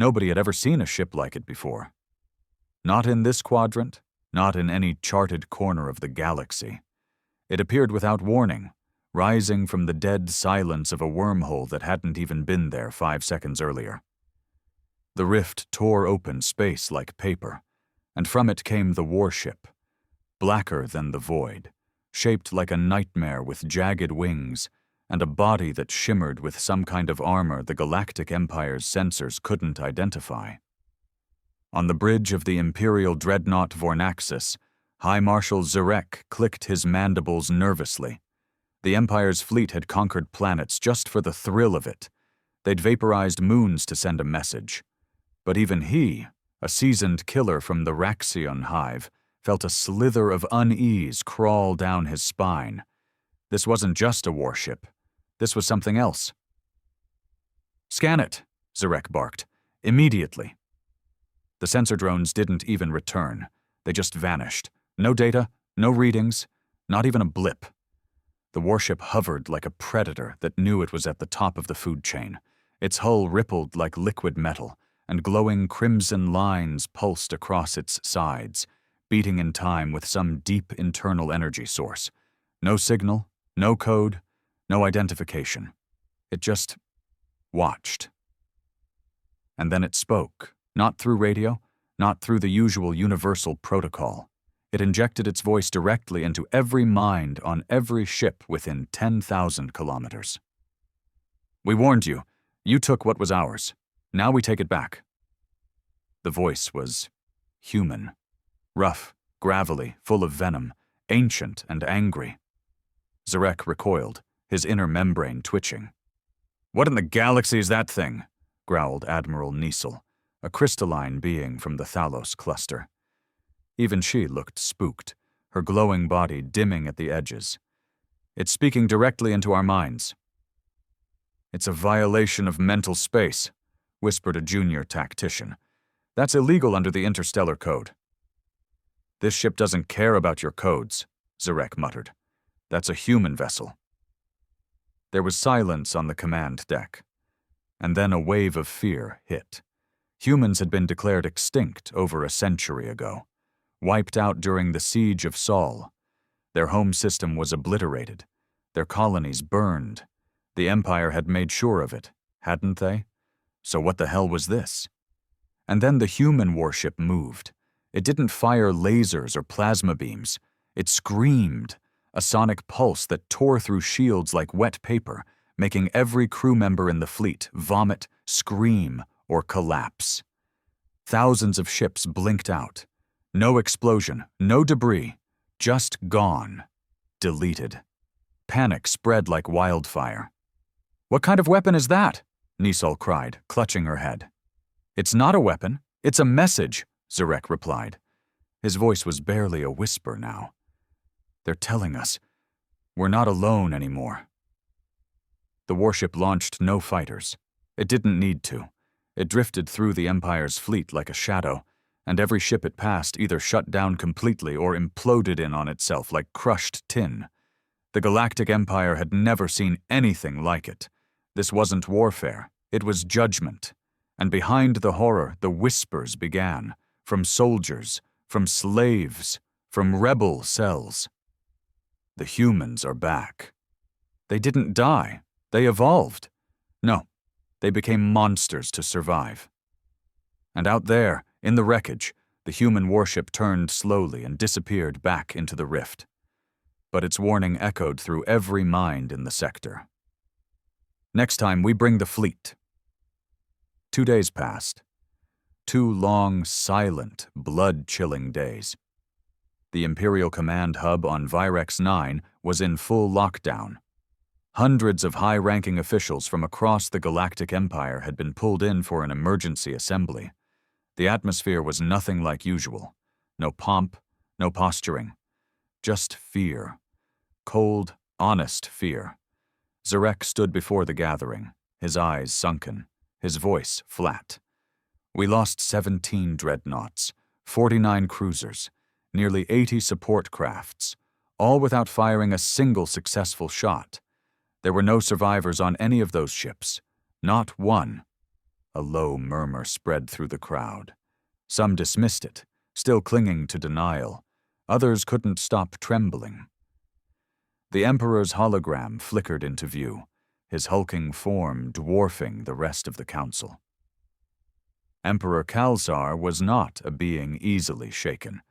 Nobody had ever seen a ship like it before. Not in this quadrant, not in any charted corner of the galaxy. It appeared without warning, rising from the dead silence of a wormhole that hadn't even been there 5 seconds earlier. The rift tore open space like paper, and from it came the warship, blacker than the void, shaped like a nightmare with jagged wings, and a body that shimmered with some kind of armor the Galactic Empire's sensors couldn't identify. On the bridge of the Imperial dreadnought Vornaxis, High Marshal Zurk clicked his mandibles nervously. The Empire's fleet had conquered planets just for the thrill of it. They'd vaporized moons to send a message. But even he, a seasoned killer from the Raxion hive, felt a slither of unease crawl down his spine. This wasn't just a warship. This was something else. "Scan it," Zurk barked. "Immediately." The sensor drones didn't even return. They just vanished. No data, no readings, not even a blip. The warship hovered like a predator that knew it was at the top of the food chain. Its hull rippled like liquid metal, and glowing crimson lines pulsed across its sides, beating in time with some deep internal energy source. No signal, no code, no identification. It just watched. And then it spoke, not through radio, not through the usual universal protocol. It injected its voice directly into every mind on every ship within 10,000 kilometers. "We warned you. You took what was ours. Now we take it back." The voice was human, rough, gravelly, full of venom, ancient and angry. Zurk recoiled, his inner membrane twitching. "What in the galaxy is that thing?" growled Admiral Niesel, a crystalline being from the Thalos cluster. Even she looked spooked, her glowing body dimming at the edges. "It's speaking directly into our minds." "It's a violation of mental space," whispered a junior tactician. "That's illegal under the Interstellar Code." "This ship doesn't care about your codes," Zurk muttered. "That's a human vessel." There was silence on the command deck, and then a wave of fear hit. Humans had been declared extinct over a century ago, wiped out during the Siege of Sol. Their home system was obliterated, their colonies burned. The Empire had made sure of it, hadn't they? So what the hell was this? And then the human warship moved. It didn't fire lasers or plasma beams. It screamed, a sonic pulse that tore through shields like wet paper, making every crew member in the fleet vomit, scream, or collapse. Thousands of ships blinked out. No explosion, no debris, just gone, deleted. Panic spread like wildfire. "What kind of weapon is that?" Niesel cried, clutching her head. "It's not a weapon, it's a message," Zurk replied. His voice was barely a whisper now. "They're telling us we're not alone anymore." The warship launched no fighters. It didn't need to. It drifted through the Empire's fleet like a shadow, and every ship it passed either shut down completely or imploded in on itself like crushed tin. The Galactic Empire had never seen anything like it. This wasn't warfare, it was judgment. And behind the horror, the whispers began, from soldiers, from slaves, from rebel cells. "The humans are back." They didn't die, they evolved. No, they became monsters to survive. And out there, in the wreckage, the human warship turned slowly and disappeared back into the rift. But its warning echoed through every mind in the sector. "Next time we bring the fleet." 2 days passed. 2 long, silent, blood-chilling days. The Imperial command hub on Virex 9 was in full lockdown. Hundreds of high-ranking officials from across the Galactic Empire had been pulled in for an emergency assembly. The atmosphere was nothing like usual. No pomp, no posturing. Just fear. Cold, honest fear. Zurk stood before the gathering, his eyes sunken, his voice flat. "We lost 17 dreadnoughts, 49 cruisers, nearly 80 support crafts, all without firing a single successful shot. There were no survivors on any of those ships, not one. A low murmur spread through the crowd. Some dismissed it, still clinging to denial. Others couldn't stop trembling. The Emperor's hologram flickered into view, his hulking form dwarfing the rest of the council. Emperor Kelsar was not a being easily shaken.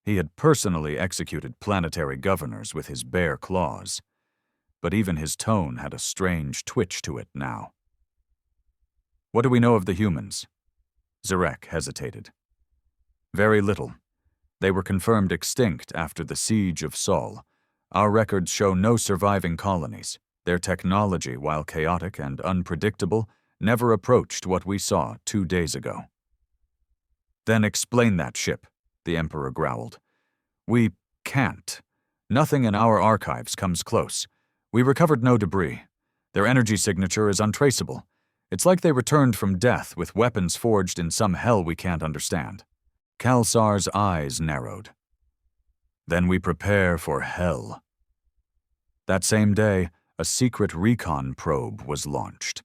He had personally executed planetary governors with his bare claws, but even his tone had a strange twitch to it now. "What do we know of the humans?" Zurk hesitated. "Very little. They were confirmed extinct after the siege of Sol. Our records show no surviving colonies. Their technology, while chaotic and unpredictable, never approached what we saw 2 days ago." "Then explain that ship," the Emperor growled. "We can't. Nothing in our archives comes close. We recovered no debris. Their energy signature is untraceable. It's like they returned from death with weapons forged in some hell we can't understand." Kelsar's eyes narrowed. "Then we prepare for hell." That same day, a secret recon probe was launched.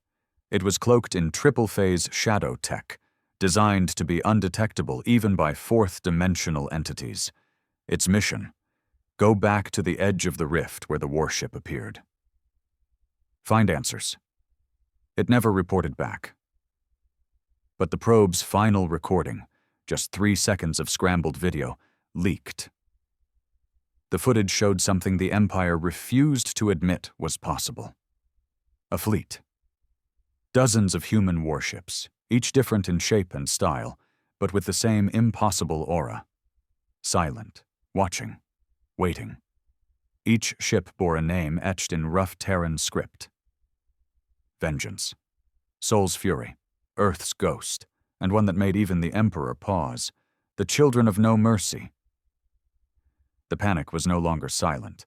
It was cloaked in triple-phase shadow tech, designed to be undetectable even by fourth-dimensional entities. Its mission: go back to the edge of the rift where the warship appeared. Find answers. It never reported back. But the probe's final recording, just 3 seconds of scrambled video, leaked. The footage showed something the Empire refused to admit was possible. A fleet. Dozens of human warships, each different in shape and style, but with the same impossible aura. Silent, watching, waiting. Each ship bore a name etched in rough Terran script. Vengeance, Sol's Fury, Earth's Ghost, and one that made even the Emperor pause: the Children of No Mercy. The panic was no longer silent.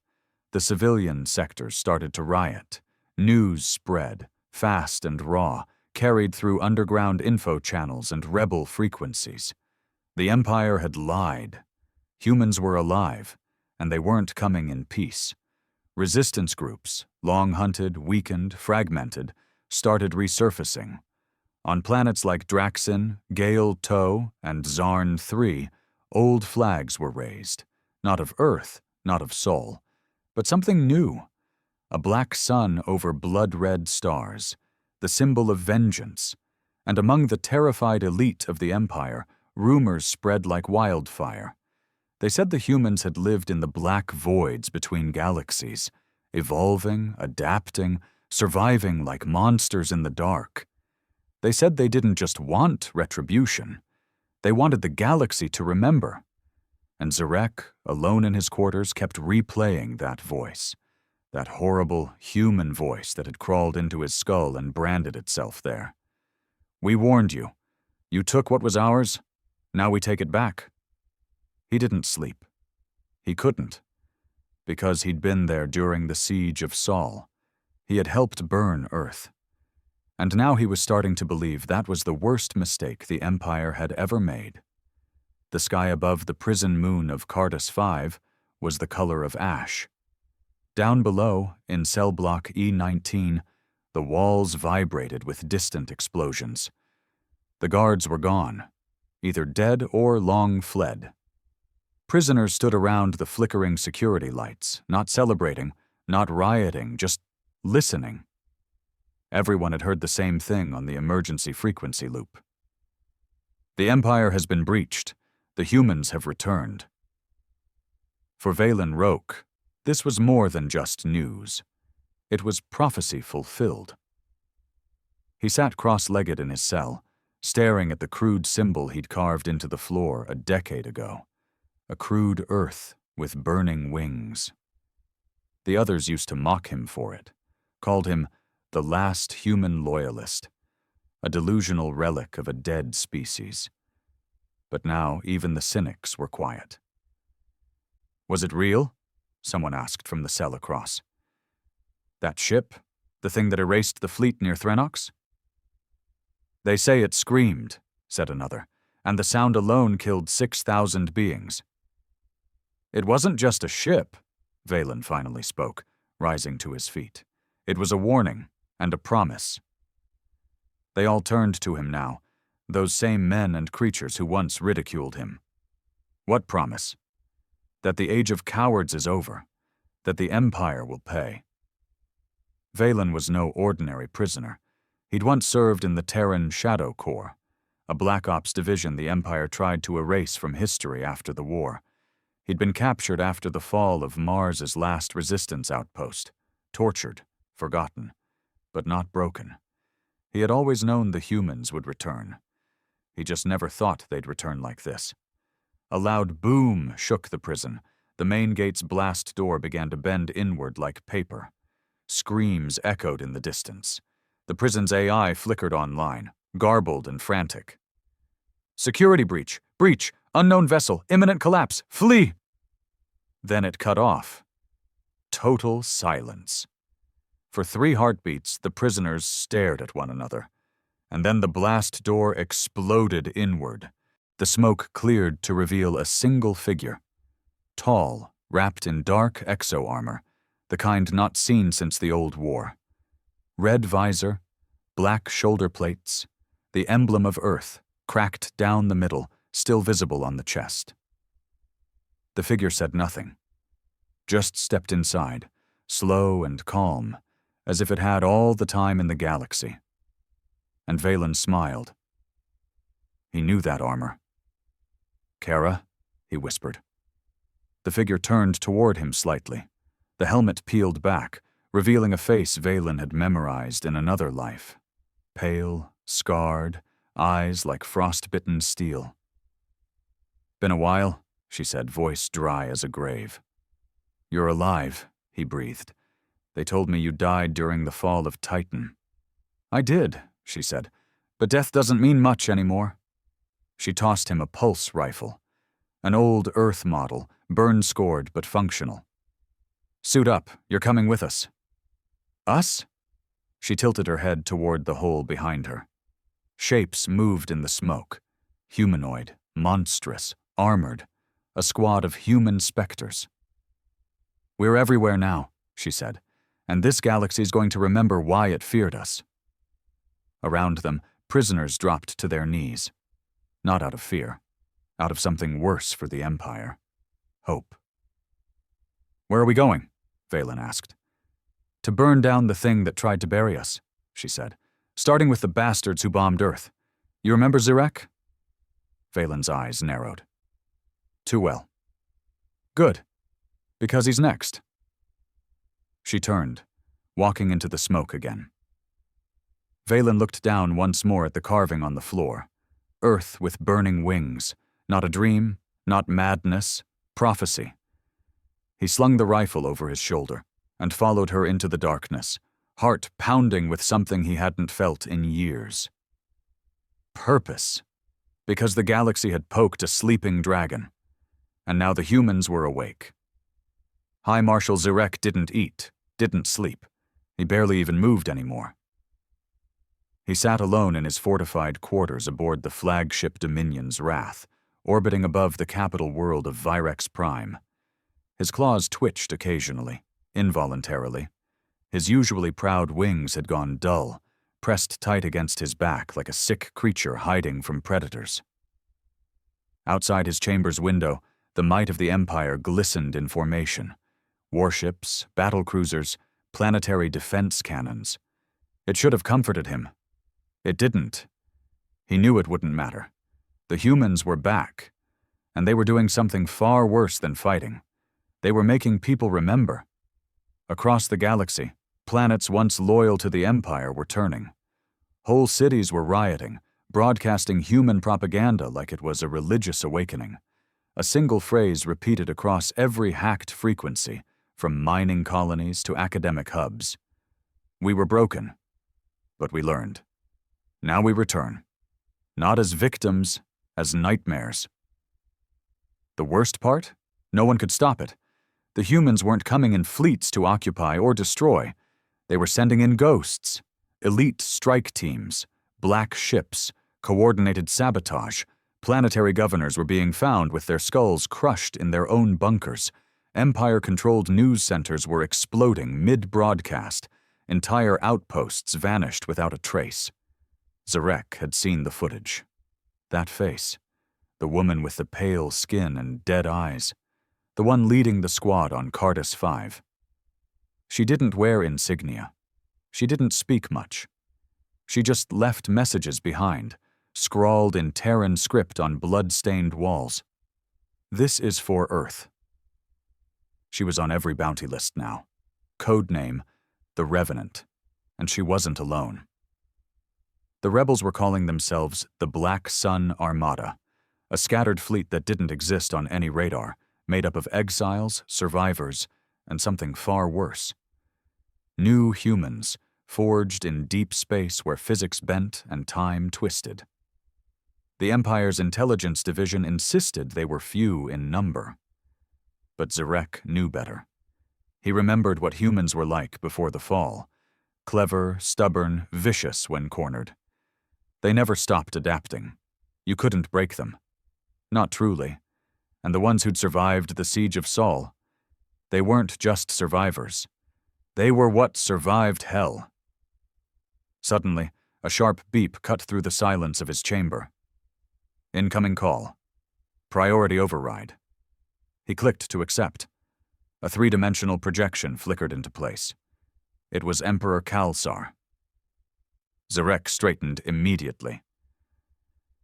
The civilian sectors started to riot. News spread, fast and raw, carried through underground info channels and rebel frequencies. The Empire had lied. Humans were alive, and they weren't coming in peace. Resistance groups, long hunted, weakened, fragmented, started resurfacing. On planets like Draxin, Gale Toe, and Zarn III, old flags were raised. Not of Earth, not of Sol, but something new. A black sun over blood-red stars, the symbol of vengeance. And among the terrified elite of the Empire, rumors spread like wildfire. They said the humans had lived in the black voids between galaxies, evolving, adapting, surviving like monsters in the dark. They said they didn't just want retribution. They wanted the galaxy to remember. And Zurk, alone in his quarters, kept replaying that voice. That horrible, human voice that had crawled into his skull and branded itself there. "We warned you. You took what was ours. Now we take it back." He didn't sleep. He couldn't. Because he'd been there during the siege of Sol. He had helped burn Earth. And now he was starting to believe that was the worst mistake the Empire had ever made. The sky above the prison moon of Cardus V was the color of ash. Down below, in cell block E19, the walls vibrated with distant explosions. The guards were gone, either dead or long fled. Prisoners stood around the flickering security lights, not celebrating, not rioting, just listening. Everyone had heard the same thing on the emergency frequency loop. "The Empire has been breached. The humans have returned." For Valen Roque, this was more than just news. It was prophecy fulfilled. He sat cross-legged in his cell, staring at the crude symbol he'd carved into the floor a decade ago. A crude Earth with burning wings. The others used to mock him for it, called him the last human loyalist, a delusional relic of a dead species. But now even the cynics were quiet. "Was it real?" someone asked from the cell across. "That ship? The thing that erased the fleet near Threnox?" "They say it screamed," said another, "and the sound alone killed 6,000 beings." "It wasn't just a ship," Valen finally spoke, rising to his feet. "It was a warning and a promise." They all turned to him now, those same men and creatures who once ridiculed him. What promise? That the age of cowards is over, that the Empire will pay. Valen was no ordinary prisoner. He'd once served in the Terran Shadow Corps, a Black Ops division the Empire tried to erase from history after the war. He'd been captured after the fall of Mars's last resistance outpost, tortured, forgotten, but not broken. He had always known the humans would return. He just never thought they'd return like this. A loud boom shook the prison. The main gate's blast door began to bend inward like paper. Screams echoed in the distance. The prison's AI flickered online, garbled and frantic. "Security breach! Breach! Unknown vessel! Imminent collapse! Flee!" Then it cut off. Total silence. For 3 heartbeats, the prisoners stared at one another. And then the blast door exploded inward. The smoke cleared to reveal a single figure. Tall, wrapped in dark exo-armor, the kind not seen since the old war. Red visor, black shoulder plates, the emblem of Earth, cracked down the middle, still visible on the chest. The figure said nothing. Just stepped inside, slow and calm, as if it had all the time in the galaxy. And Valen smiled. He knew that armor. "Kara," he whispered. The figure turned toward him slightly. The helmet peeled back, revealing a face Valen had memorized in another life. Pale, scarred, eyes like frost-bitten steel. "Been a while," she said, voice dry as a grave. "You're alive," he breathed. "They told me you died during the fall of Titan." "I did," she said, "but death doesn't mean much anymore." She tossed him a pulse rifle, an old Earth model, burn-scored but functional. "Suit up, you're coming with us." "Us?" She tilted her head toward the hole behind her. Shapes moved in the smoke. Humanoid, monstrous, armored, a squad of human specters. "We're everywhere now," she said, "and this galaxy's going to remember why it feared us." Around them, prisoners dropped to their knees. Not out of fear, out of something worse for the Empire. Hope. "Where are we going?" Valen asked. "To burn down the thing that tried to bury us," she said, "starting with the bastards who bombed Earth. You remember Zurk?" Valen's eyes narrowed. "Too well." "Good. Because he's next." She turned, walking into the smoke again. Valen looked down once more at the carving on the floor. Earth with burning wings. Not a dream, not madness, prophecy. He slung the rifle over his shoulder and followed her into the darkness, heart pounding with something he hadn't felt in years. Purpose. Because the galaxy had poked a sleeping dragon, and now the humans were awake. High Marshal Zurek didn't eat, didn't sleep. He barely even moved anymore. He sat alone in his fortified quarters aboard the flagship Dominion's Wrath, orbiting above the capital world of Virex Prime. His claws twitched occasionally, involuntarily. His usually proud wings had gone dull, pressed tight against his back like a sick creature hiding from predators. Outside his chamber's window, the might of the Empire glistened in formation. Warships, battlecruisers, planetary defense cannons. It should have comforted him. It didn't. He knew it wouldn't matter. The humans were back, and they were doing something far worse than fighting. They were making people remember. Across the galaxy, planets once loyal to the Empire were turning. Whole cities were rioting, broadcasting human propaganda like it was a religious awakening. A single phrase repeated across every hacked frequency, from mining colonies to academic hubs. We were broken, but we learned. Now we return, not as victims, as nightmares. The worst part? No one could stop it. The humans weren't coming in fleets to occupy or destroy. They were sending in ghosts, elite strike teams, black ships, coordinated sabotage. Planetary governors were being found with their skulls crushed in their own bunkers. Empire-controlled news centers were exploding mid-broadcast. Entire outposts vanished without a trace. Zurk had seen the footage. That face. The woman with the pale skin and dead eyes. The one leading the squad on Cardus 5. She didn't wear insignia. She didn't speak much. She just left messages behind, scrawled in Terran script on blood-stained walls. This is for Earth. She was on every bounty list now. Codename, the Revenant. And she wasn't alone. The rebels were calling themselves the Black Sun Armada, a scattered fleet that didn't exist on any radar, made up of exiles, survivors, and something far worse. New humans, forged in deep space where physics bent and time twisted. The Empire's intelligence division insisted they were few in number. But Zurk knew better. He remembered what humans were like before the fall. Clever, stubborn, vicious when cornered. They never stopped adapting. You couldn't break them. Not truly. And the ones who'd survived the siege of Sol, they weren't just survivors. They were what survived hell. Suddenly, a sharp beep cut through the silence of his chamber. Incoming call. Priority override. He clicked to accept. A three-dimensional projection flickered into place. It was Emperor Kelsar. Zurk straightened immediately.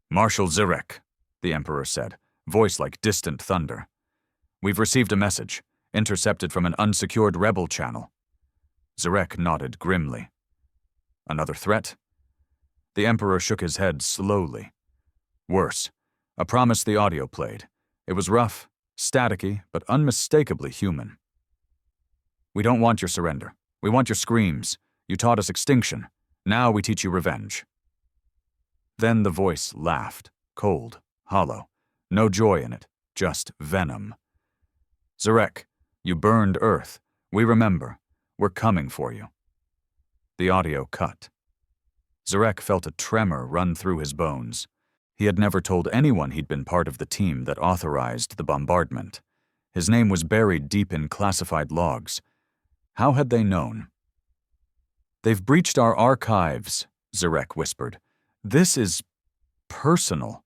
Marshal Zurk, the Emperor said, voice like distant thunder. We've received a message, intercepted from an unsecured rebel channel. Zurk nodded grimly. Another threat? The Emperor shook his head slowly. Worse, a promise the audio played. It was rough, staticky, but unmistakably human. We don't want your surrender. We want your screams. You taught us extinction. Now we teach you revenge. Then the voice laughed, cold, hollow. No joy in it, just venom. Zurk, you burned Earth. We remember. We're coming for you. The audio cut. Zurk felt a tremor run through his bones. He had never told anyone he'd been part of the team that authorized the bombardment. His name was buried deep in classified logs. How had they known? They've breached our archives, Zurk whispered. This is personal.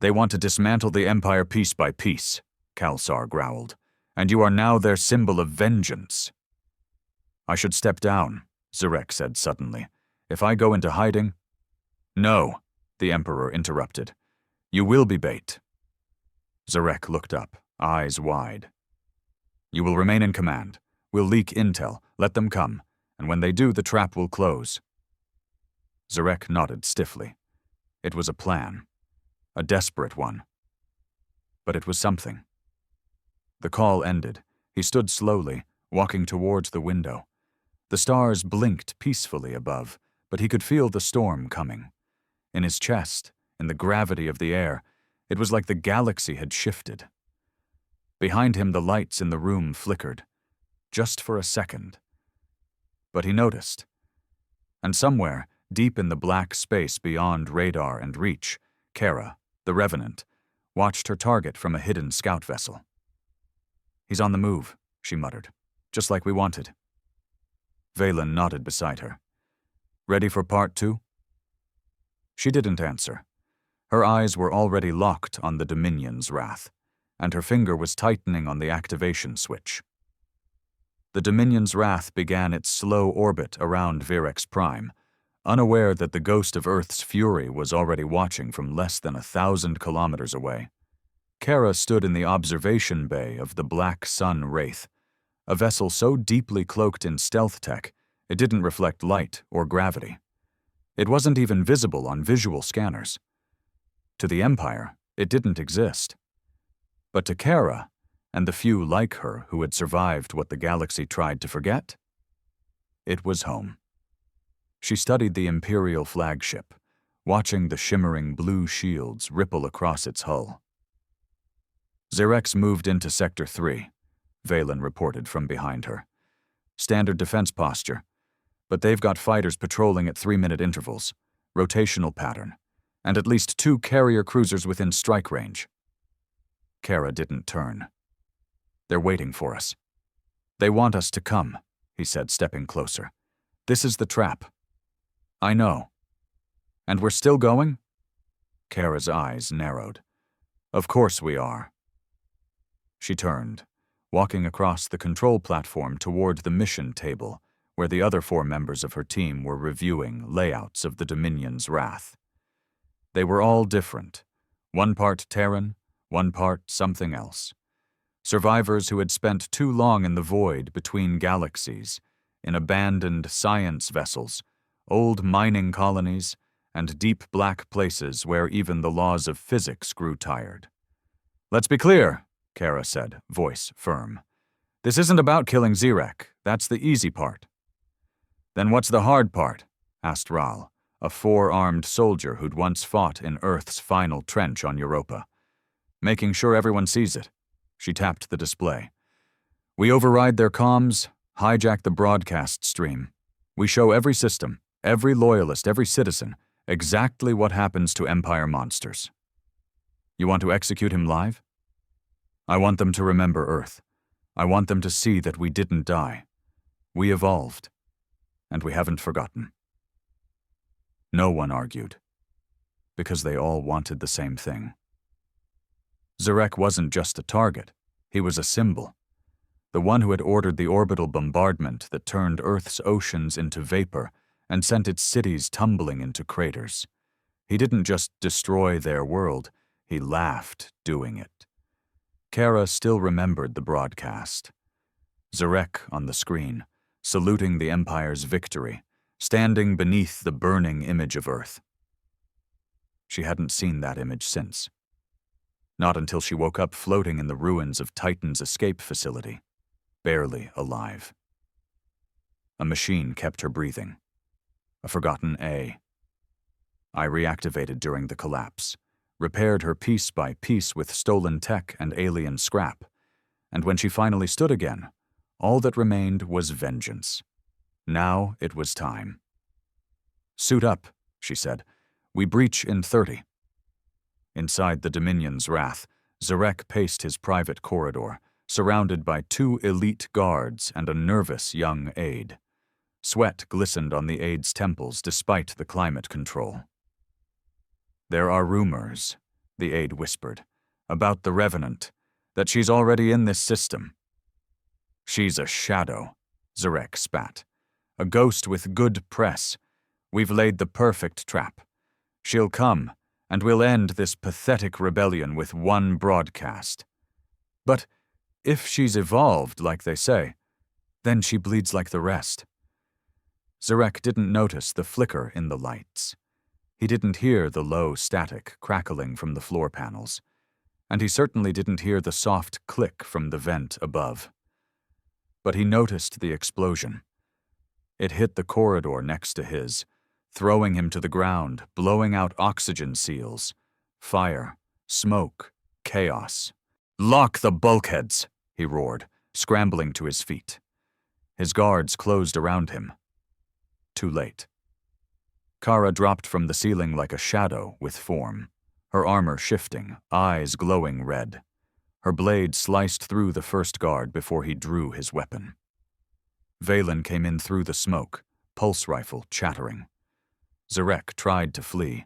They want to dismantle the Empire piece by piece, Kelsar growled, and you are now their symbol of vengeance. I should step down, Zurk said suddenly. If I go into hiding... No, the Emperor interrupted. You will be bait. Zurk looked up, eyes wide. You will remain in command. We'll leak intel, let them come, and when they do, the trap will close. Zurk nodded stiffly. It was a plan. A desperate one. But it was something. The call ended. He stood slowly, walking towards the window. The stars blinked peacefully above, but he could feel the storm coming. In his chest, in the gravity of the air, it was like the galaxy had shifted. Behind him, the lights in the room flickered, just for a second. But he noticed. And somewhere, deep in the black space beyond radar and reach, Kara, the Revenant, watched her target from a hidden scout vessel. He's on the move, she muttered, just like we wanted. Valen nodded beside her. Ready for part 2? She didn't answer. Her eyes were already locked on the Dominion's wrath, and her finger was tightening on the activation switch. The Dominion's wrath began its slow orbit around Virex Prime, unaware that the ghost of Earth's fury was already watching from less than 1,000 kilometers away. Kara stood in the observation bay of the Black Sun Wraith, a vessel so deeply cloaked in stealth tech it didn't reflect light or gravity. It wasn't even visible on visual scanners. To the Empire, it didn't exist. But to Kara, and the few like her who had survived what the galaxy tried to forget, it was home. She studied the Imperial flagship, watching the shimmering blue shields ripple across its hull. Zurk moved into Sector 3, Valen reported from behind her. Standard defense posture, but they've got fighters patrolling at 3-minute intervals, rotational pattern, and at least 2 carrier cruisers within strike range. Kara didn't turn. They're waiting for us. They want us to come, he said, stepping closer. This is the trap. I know. And we're still going? Kara's eyes narrowed. Of course we are. She turned, walking across the control platform toward the mission table, where the other 4 members of her team were reviewing layouts of the Dominion's wrath. They were all different. 1 part Terran, 1 part something else. Survivors who had spent too long in the void between galaxies, in abandoned science vessels, old mining colonies, and deep black places where even the laws of physics grew tired. Let's be clear, Kara said, voice firm. This isn't about killing Zurk. That's the easy part. Then what's the hard part? Asked Ral, a 4-armed soldier who'd once fought in Earth's final trench on Europa. Making sure everyone sees it. She tapped the display. We override their comms, hijack the broadcast stream. We show every system, every loyalist, every citizen, exactly what happens to Empire monsters. You want to execute him live? I want them to remember Earth. I want them to see that we didn't die. We evolved, and we haven't forgotten. No one argued, because they all wanted the same thing. Zurk wasn't just a target, he was a symbol. The one who had ordered the orbital bombardment that turned Earth's oceans into vapor and sent its cities tumbling into craters. He didn't just destroy their world, he laughed doing it. Kara still remembered the broadcast. Zurk on the screen, saluting the Empire's victory, standing beneath the burning image of Earth. She hadn't seen that image since. Not until she woke up floating in the ruins of Titan's escape facility, barely alive. A machine kept her breathing. A forgotten A. I reactivated during the collapse, repaired her piece by piece with stolen tech and alien scrap, and when she finally stood again, all that remained was vengeance. Now it was time. Suit up, she said. We breach in 30. Inside the Dominion's wrath, Zurk paced his private corridor, surrounded by 2 elite guards and a nervous young aide. Sweat glistened on the aide's temples despite the climate control. There are rumors, the aide whispered, about the Revenant, that she's already in this system. She's a shadow, Zurk spat. A ghost with good press. We've laid the perfect trap. She'll come, and we'll end this pathetic rebellion with 1 broadcast. But if she's evolved, like they say, then she bleeds like the rest. Zurk didn't notice the flicker in the lights. He didn't hear the low static crackling from the floor panels, and he certainly didn't hear the soft click from the vent above. But he noticed the explosion. It hit the corridor next to his, throwing him to the ground, blowing out oxygen seals. Fire, smoke, chaos. Lock the bulkheads, he roared, scrambling to his feet. His guards closed around him. Too late. Kara dropped from the ceiling like a shadow with form, her armor shifting, eyes glowing red. Her blade sliced through the first guard before he drew his weapon. Valen came in through the smoke, pulse rifle chattering. Zurk tried to flee.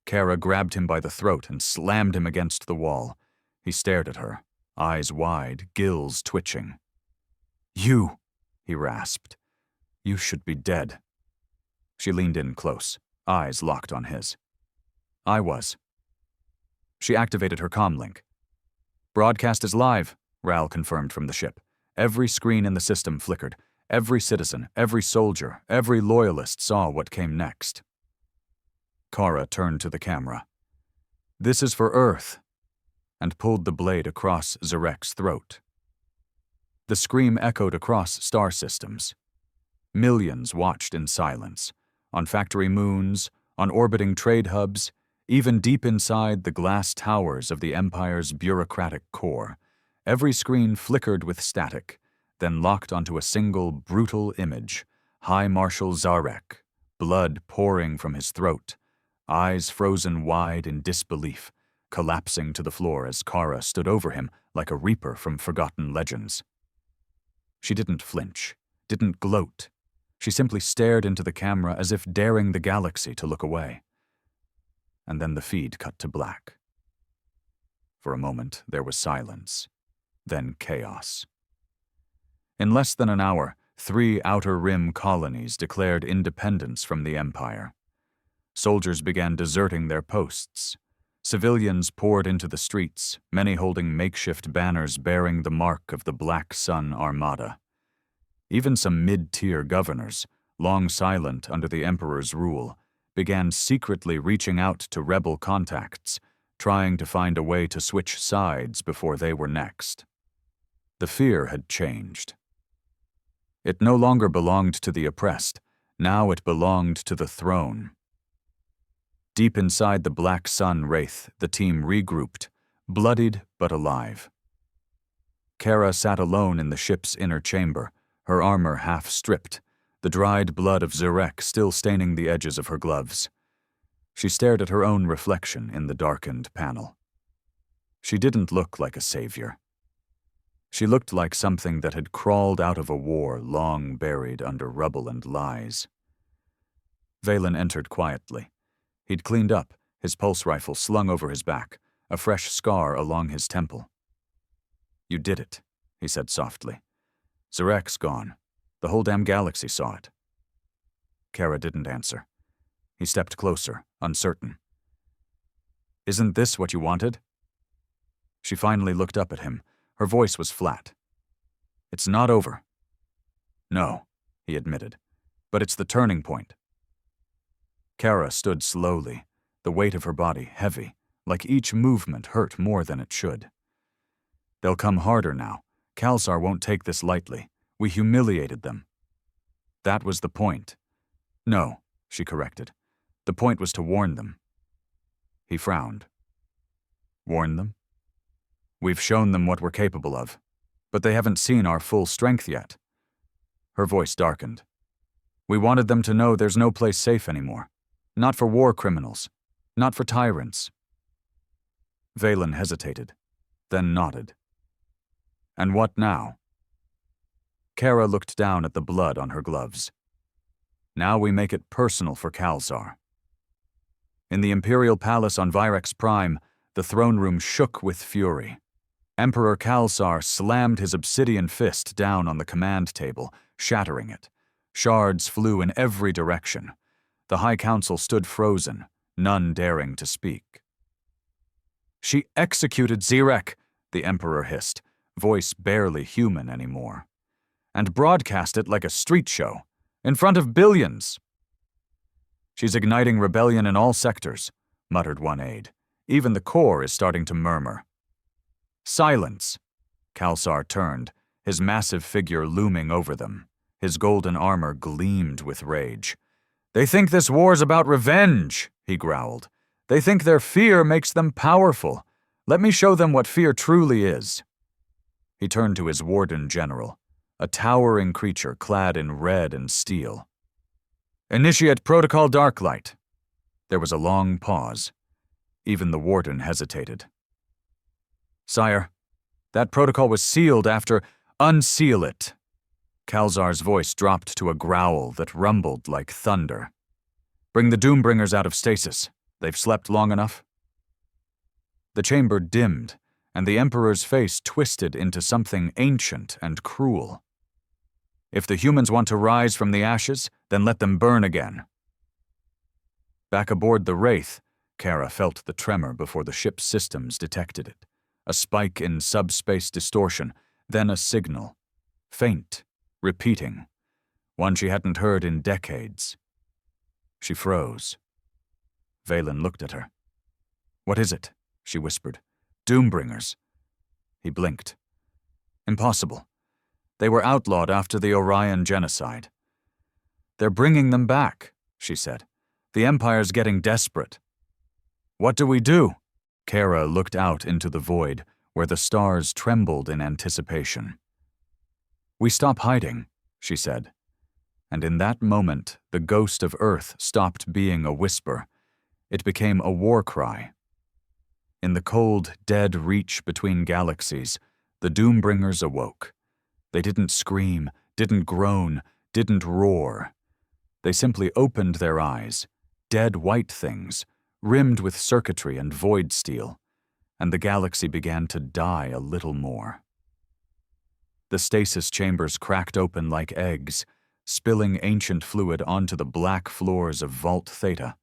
Kara grabbed him by the throat and slammed him against the wall. He stared at her, eyes wide, gills twitching. You, he rasped. You should be dead. She leaned in close, eyes locked on his. I was. She activated her comlink. Broadcast is live, Ral confirmed from the ship. Every screen in the system flickered. Every citizen, every soldier, every loyalist saw what came next. Kara turned to the camera. This is for Earth, and pulled the blade across Zurk's throat. The scream echoed across star systems. Millions watched in silence, on factory moons, on orbiting trade hubs, even deep inside the glass towers of the Empire's bureaucratic core. Every screen flickered with static, then locked onto a single brutal image. High Marshal Zarek, blood pouring from his throat, eyes frozen wide in disbelief, collapsing to the floor as Kara stood over him like a reaper from forgotten legends. She didn't flinch, didn't gloat. She simply stared into the camera as if daring the galaxy to look away. and then the feed cut to black. For a moment, there was silence, then chaos. In less than an hour, 3 Outer Rim colonies declared independence from the Empire. Soldiers began deserting their posts. Civilians poured into the streets, many holding makeshift banners bearing the mark of the Black Sun Armada. Even some mid-tier governors, long silent under the Emperor's rule, began secretly reaching out to rebel contacts, trying to find a way to switch sides before they were next. The fear had changed. It no longer belonged to the oppressed, now it belonged to the throne. Deep inside the Black Sun Wraith, the team regrouped, bloodied but alive. Kara sat alone in the ship's inner chamber, her armor half stripped, the dried blood of Zurk still staining the edges of her gloves. She stared at her own reflection in the darkened panel. She didn't look like a savior. She looked like something that had crawled out of a war long buried under rubble and lies. Valen entered quietly. He'd cleaned up, his pulse rifle slung over his back, a fresh scar along his temple. "You did it," he said softly. "Zurk's gone. The whole damn galaxy saw it." Kara didn't answer. He stepped closer, uncertain. "Isn't this what you wanted?" She finally looked up at him. Her voice was flat. "It's not over." "No," he admitted, "but it's the turning point." Kara stood slowly, the weight of her body heavy, like each movement hurt more than it should. "They'll come harder now. Kelsar won't take this lightly. We humiliated them." "That was the point." "No," she corrected. "The point was to warn them." He frowned. "Warn them? We've shown them what we're capable of, but they haven't seen our full strength yet." Her voice darkened. "We wanted them to know there's no place safe anymore. Not for war criminals. Not for tyrants." Valen hesitated, then nodded. "And what now?" Kara looked down at the blood on her gloves. "Now we make it personal for Kelsar." In the Imperial Palace on Virex Prime, the throne room shook with fury. Emperor Kelsar slammed his obsidian fist down on the command table, shattering it. Shards flew in every direction. The High Council stood frozen, none daring to speak. "She executed Zurk," the Emperor hissed, voice barely human anymore, "and broadcast it like a street show, in front of billions." "She's igniting rebellion in all sectors," muttered one aide. "Even the core is starting to murmur." "Silence!" Kelsar turned, his massive figure looming over them. His golden armor gleamed with rage. "They think this war's about revenge," he growled. "They think their fear makes them powerful. Let me show them what fear truly is." He turned to his warden general, a towering creature clad in red and steel. "Initiate Protocol Darklight." There was a long pause. Even the warden hesitated. "Sire, that protocol was sealed after— Unseal it." Kelsar's voice dropped to a growl that rumbled like thunder. "Bring the Doombringers out of stasis. They've slept long enough." The chamber dimmed, and the Emperor's face twisted into something ancient and cruel. "If the humans want to rise from the ashes, then let them burn again." Back aboard the Wraith, Kara felt the tremor before the ship's systems detected it. A spike in subspace distortion, then a signal. Faint, repeating. One she hadn't heard in decades. She froze. Valen looked at her. "What is it?" she whispered. "Doombringers." He blinked. "Impossible. They were outlawed after the Orion genocide." "They're bringing them back," she said. "The Empire's getting desperate." "What do we do?" Kara looked out into the void, where the stars trembled in anticipation. "We stop hiding," she said. And in that moment, the ghost of Earth stopped being a whisper. It became a war cry. In the cold, dead reach between galaxies, the Doombringers awoke. They didn't scream, didn't groan, didn't roar. They simply opened their eyes, dead white things, rimmed with circuitry and void steel, and the galaxy began to die a little more. The stasis chambers cracked open like eggs, spilling ancient fluid onto the black floors of Vault Theta,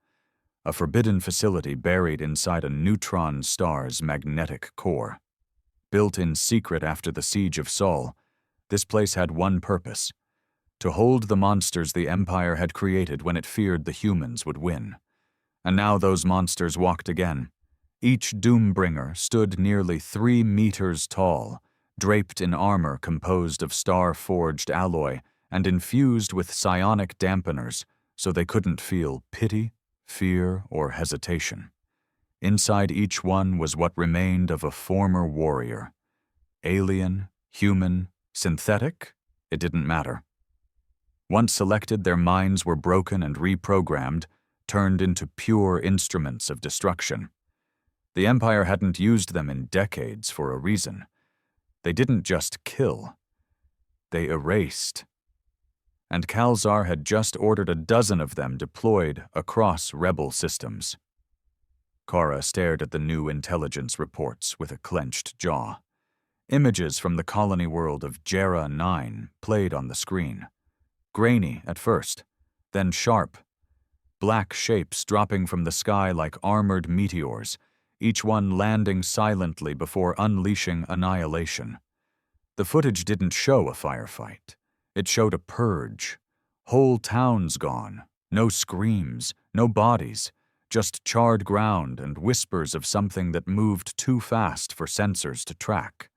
a forbidden facility buried inside a neutron star's magnetic core. Built in secret after the Siege of Sol, this place had one purpose: to hold the monsters the Empire had created when it feared the humans would win. And now those monsters walked again. Each Doombringer stood nearly 3 meters tall, draped in armor composed of star-forged alloy and infused with psionic dampeners so they couldn't feel pity, fear, or hesitation. Inside each one was what remained of a former warrior. Alien, human, synthetic? It didn't matter. Once selected, their minds were broken and reprogrammed, turned into pure instruments of destruction. The Empire hadn't used them in decades for a reason. They didn't just kill. They erased. And Kelsar had just ordered a dozen of them deployed across rebel systems. Kara stared at the new intelligence reports with a clenched jaw. Images from the colony world of Jera 9 played on the screen. Grainy at first, then sharp. Black shapes dropping from the sky like armored meteors, each one landing silently before unleashing annihilation. The footage didn't show a firefight. It showed a purge. Whole towns gone, no screams, no bodies, just charred ground and whispers of something that moved too fast for sensors to track.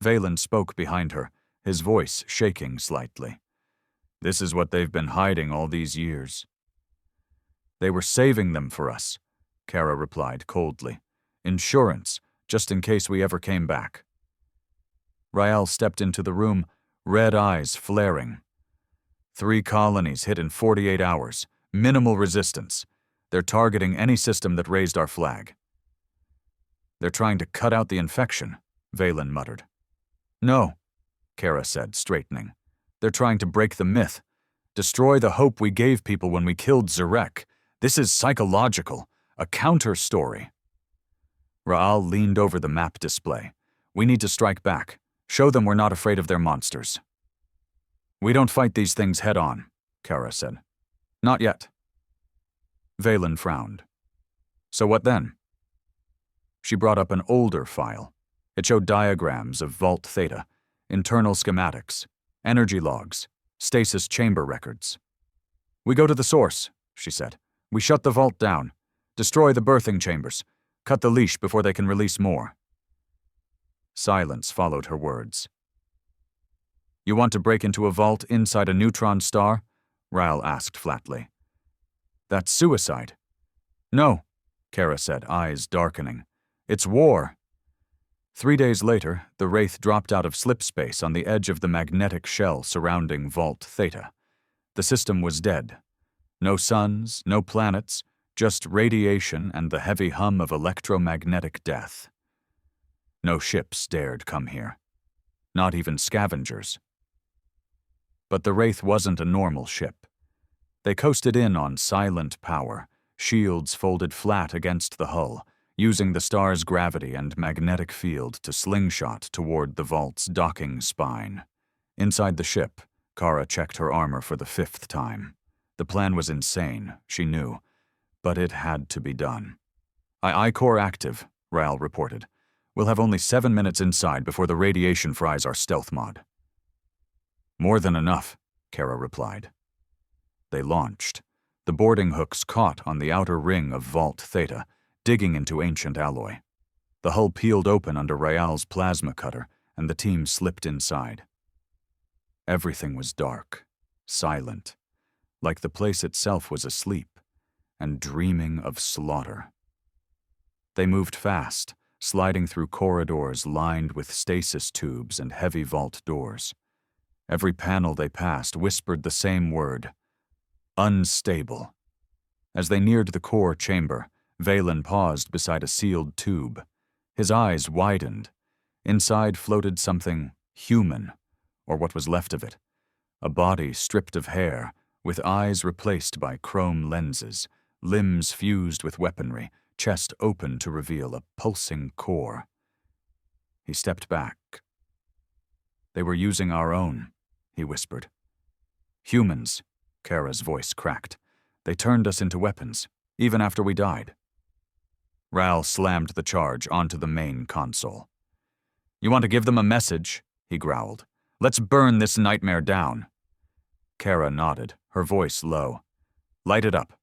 Valen spoke behind her, his voice shaking slightly. "This is what they've been hiding all these years." "They were saving them for us," Kara replied coldly. "Insurance, just in case we ever came back." Rael stepped into the room, red eyes flaring. 3 colonies hit in 48 hours, minimal resistance. They're targeting any system that raised our flag. "They're trying to cut out the infection," Valen muttered. "No," Kara said, straightening. "They're trying to break the myth, destroy the hope we gave people when we killed Zurk. This is psychological, a counter-story." Raal leaned over the map display. "We need to strike back. Show them we're not afraid of their monsters." "We don't fight these things head-on," Kara said. "Not yet." Valen frowned. "So what then?" She brought up an older file. It showed diagrams of Vault Theta, internal schematics, energy logs, stasis chamber records. "We go to the source," she said. "We shut the vault down, destroy the birthing chambers, cut the leash before they can release more." Silence followed her words. "You want to break into a vault inside a neutron star?" Rael asked flatly. "That's suicide." "No," Kara said, eyes darkening. "It's war." 3 days later, the Wraith dropped out of slipspace on the edge of the magnetic shell surrounding Vault Theta. The system was dead. No suns, no planets, just radiation and the heavy hum of electromagnetic death. No ships dared come here. Not even scavengers. But the Wraith wasn't a normal ship. They coasted in on silent power, shields folded flat against the hull, using the star's gravity and magnetic field to slingshot toward the vault's docking spine. Inside the ship, Kara checked her armor for the 5th time. The plan was insane, she knew, but it had to be done. I-Core active," Rael reported. "We'll have only 7 minutes inside before the radiation fries our stealth mod." "More than enough," Kara replied. They launched. The boarding hooks caught on the outer ring of Vault Theta, digging into ancient alloy. The hull peeled open under Rael's plasma cutter, and the team slipped inside. Everything was dark, silent, like the place itself was asleep and dreaming of slaughter. They moved fast, sliding through corridors lined with stasis tubes and heavy vault doors. Every panel they passed whispered the same word: unstable. As they neared the core chamber, Valen paused beside a sealed tube. His eyes widened. Inside floated something human, or what was left of it. A body stripped of hair, with eyes replaced by chrome lenses, limbs fused with weaponry, chest open to reveal a pulsing core. He stepped back. "They were using our own," he whispered. "Humans," Kara's voice cracked. "They turned us into weapons, even after we died." Ral slammed the charge onto the main console. "You want to give them a message?" he growled. "Let's burn this nightmare down." Kara nodded, her voice low. "Light it up."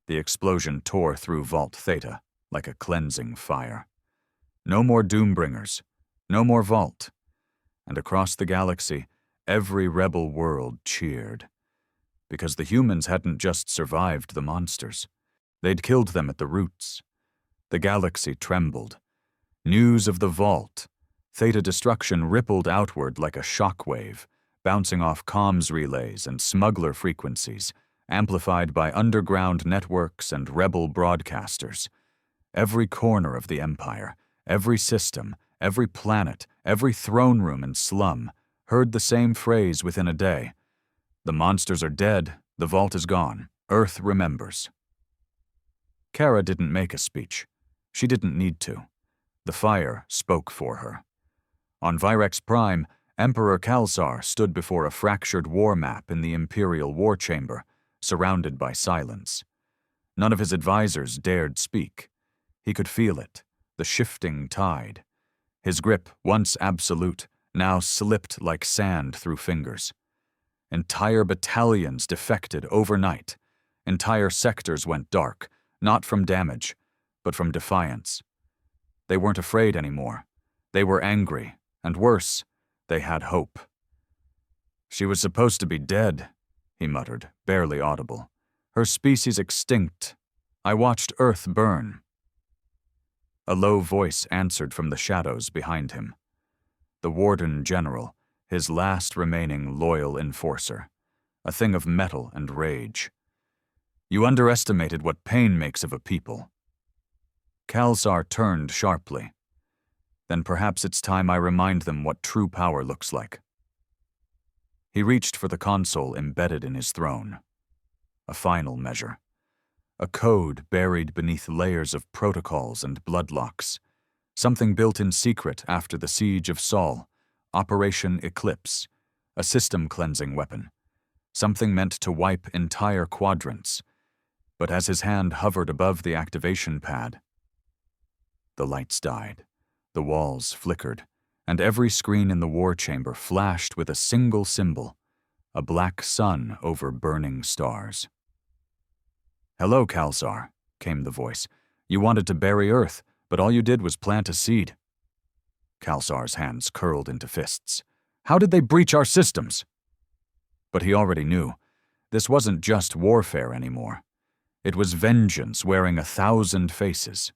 The explosion tore through Vault Theta like a cleansing fire. No more Doombringers, no more Vault. And across the galaxy, every rebel world cheered. Because the humans hadn't just survived the monsters. They'd killed them at the roots. The galaxy trembled. News of the Vault, Theta destruction rippled outward like a shockwave, bouncing off comms relays and smuggler frequencies, amplified by underground networks and rebel broadcasters. Every corner of the Empire, every system, every planet, every throne room and slum heard the same phrase within a day. The monsters are dead, the Vault is gone, Earth remembers. Kara didn't make a speech. She didn't need to. The fire spoke for her. On Virex Prime, Emperor Kelsar stood before a fractured war map in the Imperial war chamber, surrounded by silence. None of his advisors dared speak. He could feel it, the shifting tide. His grip, once absolute, now slipped like sand through fingers. Entire battalions defected overnight. Entire sectors went dark, not from damage, but from defiance. They weren't afraid anymore. They were angry, and worse, they had hope. "She was supposed to be dead," he muttered, barely audible. "Her species extinct. I watched Earth burn." A low voice answered from the shadows behind him. The Warden General, his last remaining loyal enforcer, a thing of metal and rage. "You underestimated what pain makes of a people." Kelsar turned sharply. "Then perhaps it's time I remind them what true power looks like." He reached for the console embedded in his throne. A final measure. A code buried beneath layers of protocols and bloodlocks. Something built in secret after the siege of Sol, Operation Eclipse, a system-cleansing weapon. Something meant to wipe entire quadrants. But as his hand hovered above the activation pad, the lights died, the walls flickered, and every screen in the war chamber flashed with a single symbol, a black sun over burning stars. "Hello, Kelsar," came the voice. "You wanted to bury Earth, but all you did was plant a seed." Kelsar's hands curled into fists. "How did they breach our systems?" But he already knew. This wasn't just warfare anymore. It was vengeance wearing 1,000 faces.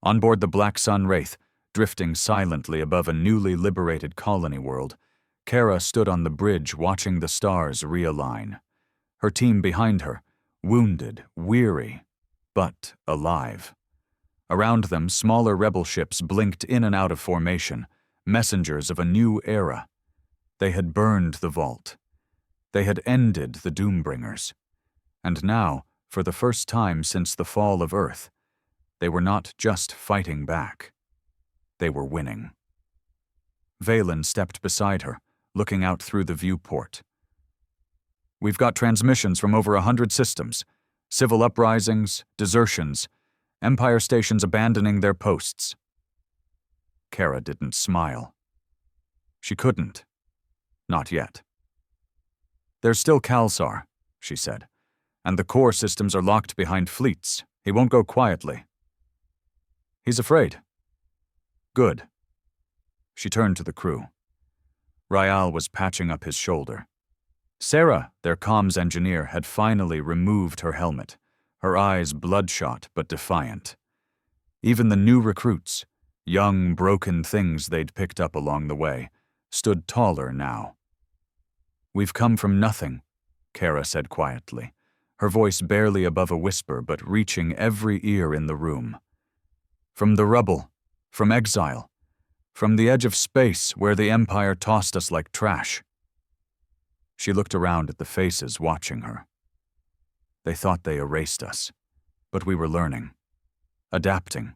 On board the Black Sun Wraith, drifting silently above a newly liberated colony world, Kara stood on the bridge watching the stars realign. Her team behind her, wounded, weary, but alive. Around them, smaller rebel ships blinked in and out of formation, messengers of a new era. They had burned the Vault. They had ended the Doombringers. And now, for the first time since the fall of Earth, they were not just fighting back. They were winning. Valen stepped beside her, looking out through the viewport. "We've got transmissions from over 100 systems. Civil uprisings, desertions, Empire stations abandoning their posts." Kara didn't smile. She couldn't. Not yet. "There's still Kelsar," she said, "and the core systems are locked behind fleets. He won't go quietly." "He's afraid." "Good." She turned to the crew. Rael was patching up his shoulder. Sarah, their comms engineer, had finally removed her helmet, her eyes bloodshot but defiant. Even the new recruits, young, broken things they'd picked up along the way, stood taller now. "We've come from nothing," Kara said quietly, her voice barely above a whisper but reaching every ear in the room. "From the rubble, from exile, from the edge of space where the Empire tossed us like trash." She looked around at the faces watching her. They thought they erased us, but we were learning, adapting,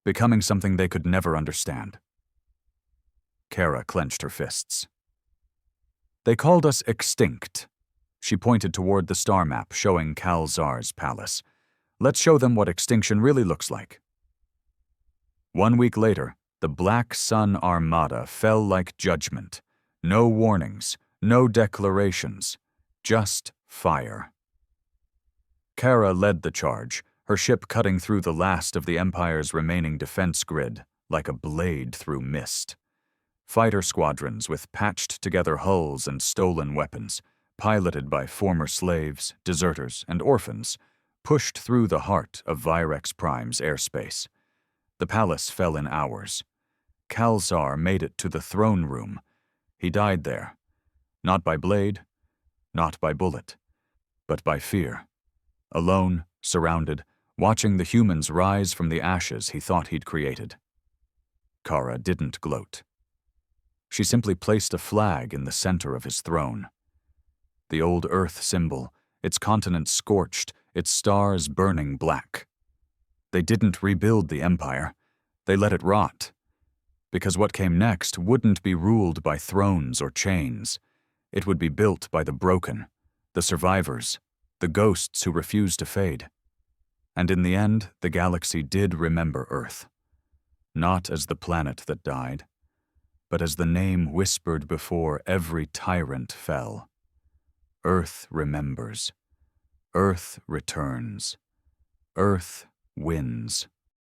becoming something they could never understand. Kara clenched her fists. They called us extinct. She pointed toward the star map showing Kelsar's palace. Let's show them what extinction really looks like. 1 week later, the Black Sun Armada fell like judgment. No warnings, no declarations, just fire. Kara led the charge, her ship cutting through the last of the Empire's remaining defense grid like a blade through mist. Fighter squadrons with patched-together hulls and stolen weapons, piloted by former slaves, deserters, and orphans, pushed through the heart of Virex Prime's airspace. The palace fell in hours. Kelsar made it to the throne room. He died there, not by blade, not by bullet, but by fear. Alone, surrounded, watching the humans rise from the ashes he thought he'd created. Kara didn't gloat. She simply placed a flag in the center of his throne. The old Earth symbol, its continent scorched, its stars burning black. They didn't rebuild the Empire. They let it rot. Because what came next wouldn't be ruled by thrones or chains. It would be built by the broken, the survivors, the ghosts who refused to fade. And in the end, the galaxy did remember Earth. Not as the planet that died, but as the name whispered before every tyrant fell. Earth remembers. Earth returns. Earth wins.